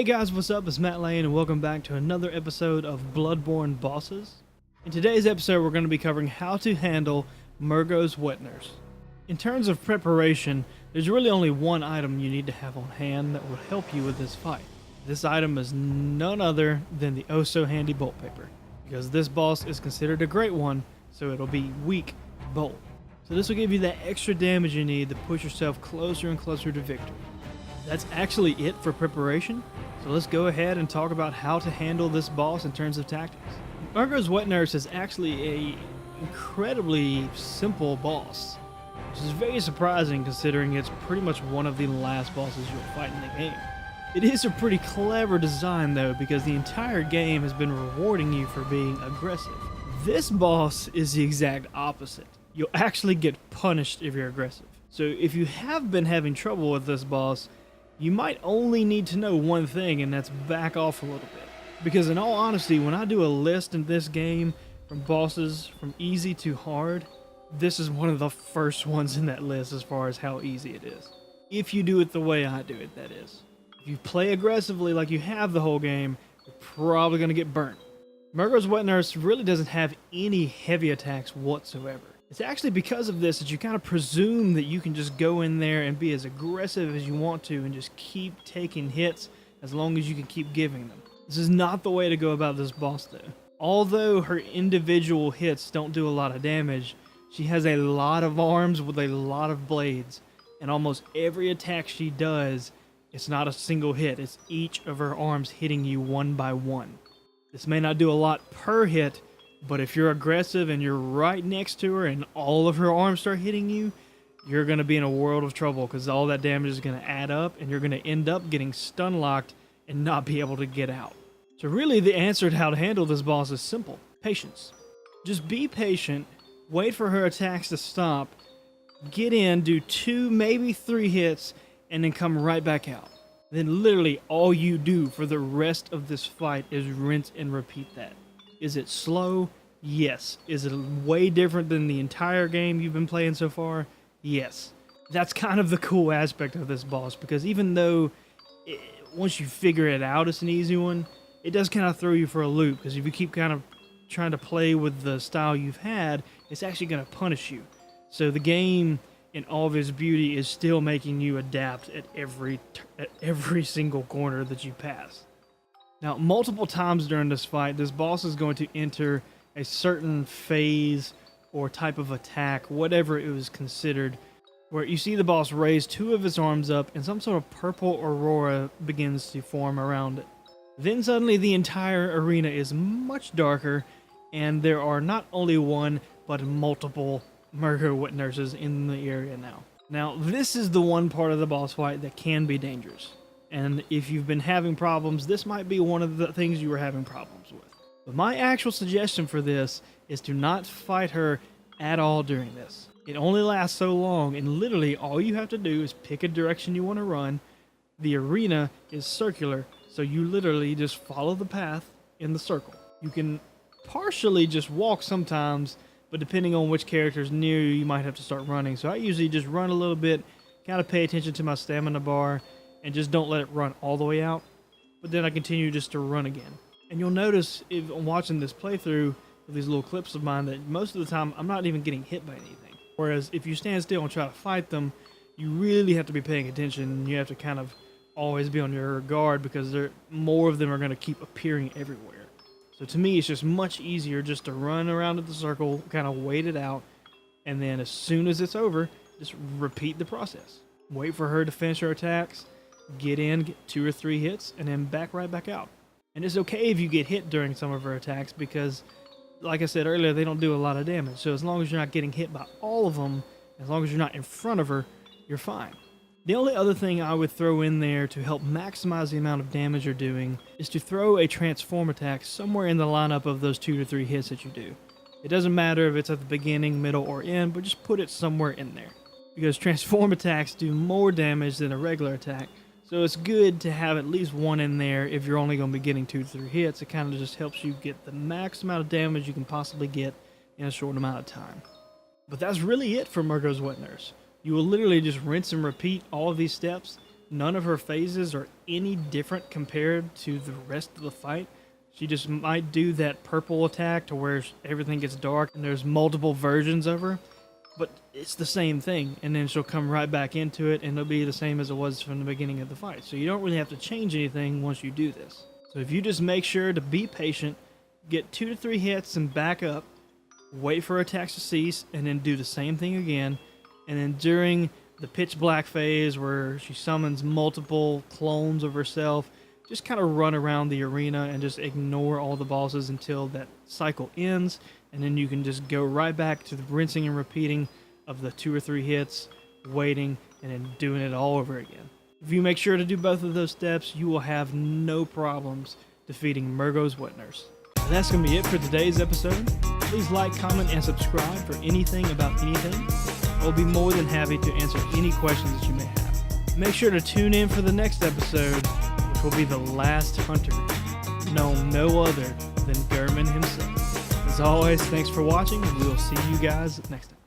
Hey guys, what's up? It's Matt Lane and welcome back to another episode of Bloodborne Bosses. In today's episode we're going to be covering how to handle Mergos Wet Nurse. In terms of preparation, there's really only one item you need to have on hand that will help you with this fight. This item is none other than the oh-so-handy bolt paper, because this boss is considered a great one, so it'll be weak bolt. So this will give you that extra damage you need to push yourself closer and closer to victory. That's actually it for preparation, so let's go ahead and talk about how to handle this boss in terms of tactics. Mergos Wet Nurse is actually a incredibly simple boss, which is very surprising considering it's pretty much one of the last bosses you'll fight in the game. It is a pretty clever design though, because the entire game has been rewarding you for being aggressive. This boss is the exact opposite. You'll actually get punished if you're aggressive. So if you have been having trouble with this boss, you might only need to know one thing, and that's back off a little bit. Because in all honesty, when I do a list in this game from bosses from easy to hard, this is one of the first ones in that list as far as how easy it is. If you do it the way I do it, that is. If you play aggressively like you have the whole game, you're probably going to get burnt. Mergos Wet Nurse really doesn't have any heavy attacks whatsoever. It's actually because of this that you kind of presume that you can just go in there and be as aggressive as you want to and just keep taking hits as long as you can keep giving them. This is not the way to go about this boss though. Although her individual hits don't do a lot of damage, she has a lot of arms with a lot of blades, and almost every attack she does, it's not a single hit, it's each of her arms hitting you one by one. This may not do a lot per hit, but if you're aggressive and you're right next to her and all of her arms start hitting you, you're going to be in a world of trouble because all that damage is going to add up and you're going to end up getting stun locked and not be able to get out. So really the answer to how to handle this boss is simple. Patience. Just be patient, wait for her attacks to stop, get in, do 2, maybe 3 hits, and then come right back out. Then literally all you do for the rest of this fight is rinse and repeat that. Is it slow? Yes. Is it way different than the entire game you've been playing so far? Yes. That's kind of the cool aspect of this boss, because even though once you figure it out it's an easy one, it does kind of throw you for a loop, because if you keep kind of trying to play with the style you've had, it's actually going to punish you. So the game in all of its beauty is still making you adapt at every single corner that you pass. Now, multiple times during this fight, this boss is going to enter a certain phase or type of attack, whatever it was considered, where you see the boss raise 2 of his arms up and some sort of purple aurora begins to form around it. Then suddenly the entire arena is much darker, and there are not only one, but multiple Mergo Wet Nurses in the area now. Now, this is the one part of the boss fight that can be dangerous. And if you've been having problems, this might be one of the things you were having problems with. But my actual suggestion for this is to not fight her at all during this. It only lasts so long, and literally all you have to do is pick a direction you want to run. The arena is circular, so you literally just follow the path in the circle. You can partially just walk sometimes, but depending on which character's near you, you might have to start running. So I usually just run a little bit, kind of pay attention to my stamina bar, and just don't let it run all the way out, but then I continue just to run again. And you'll notice if I'm watching this playthrough of these little clips of mine that most of the time I'm not even getting hit by anything. Whereas if you stand still and try to fight them, you really have to be paying attention, and you have to kind of always be on your guard, because more of them are going to keep appearing everywhere. So to me, it's just much easier just to run around in the circle, kind of wait it out, and then as soon as it's over, just repeat the process. Wait for her to finish her attacks, get in, get 2 or 3 hits, and then right back out. And it's okay if you get hit during some of her attacks, because like I said earlier, they don't do a lot of damage. So as long as you're not getting hit by all of them, as long as you're not in front of her, you're fine. The only other thing I would throw in there to help maximize the amount of damage you're doing is to throw a transform attack somewhere in the lineup of those 2 to 3 hits that you do. It doesn't matter if it's at the beginning, middle, or end, but just put it somewhere in there, because transform attacks do more damage than a regular attack. So it's good to have at least one in there if you're only going to be getting 2 to 3 hits. It kind of just helps you get the max amount of damage you can possibly get in a short amount of time. But that's really it for Mergos Wet Nurse. You will literally just rinse and repeat all of these steps, none of her phases are any different compared to the rest of the fight. She just might do that purple attack to where everything gets dark and there's multiple versions of her, but it's the same thing, and then she'll come right back into it and it'll be the same as it was from the beginning of the fight. So you don't really have to change anything once you do this. So if you just make sure to be patient, get 2 to 3 hits and back up, wait for attacks to cease, and then do the same thing again, and then during the pitch black phase where she summons multiple clones of herself, just kind of run around the arena and just ignore all the bosses until that cycle ends, and then you can just go right back to the rinsing and repeating of the 2 or 3 hits, waiting, and then doing it all over again. If you make sure to do both of those steps, you will have no problems defeating Mergos Wet Nurse. And that's going to be it for today's episode. Please like, comment, and subscribe for anything about anything. I'll be more than happy to answer any questions that you may have. Make sure to tune in for the next episode, which will be the last hunter, known no other than Gurman himself. As always, thanks for watching, and we will see you guys next time.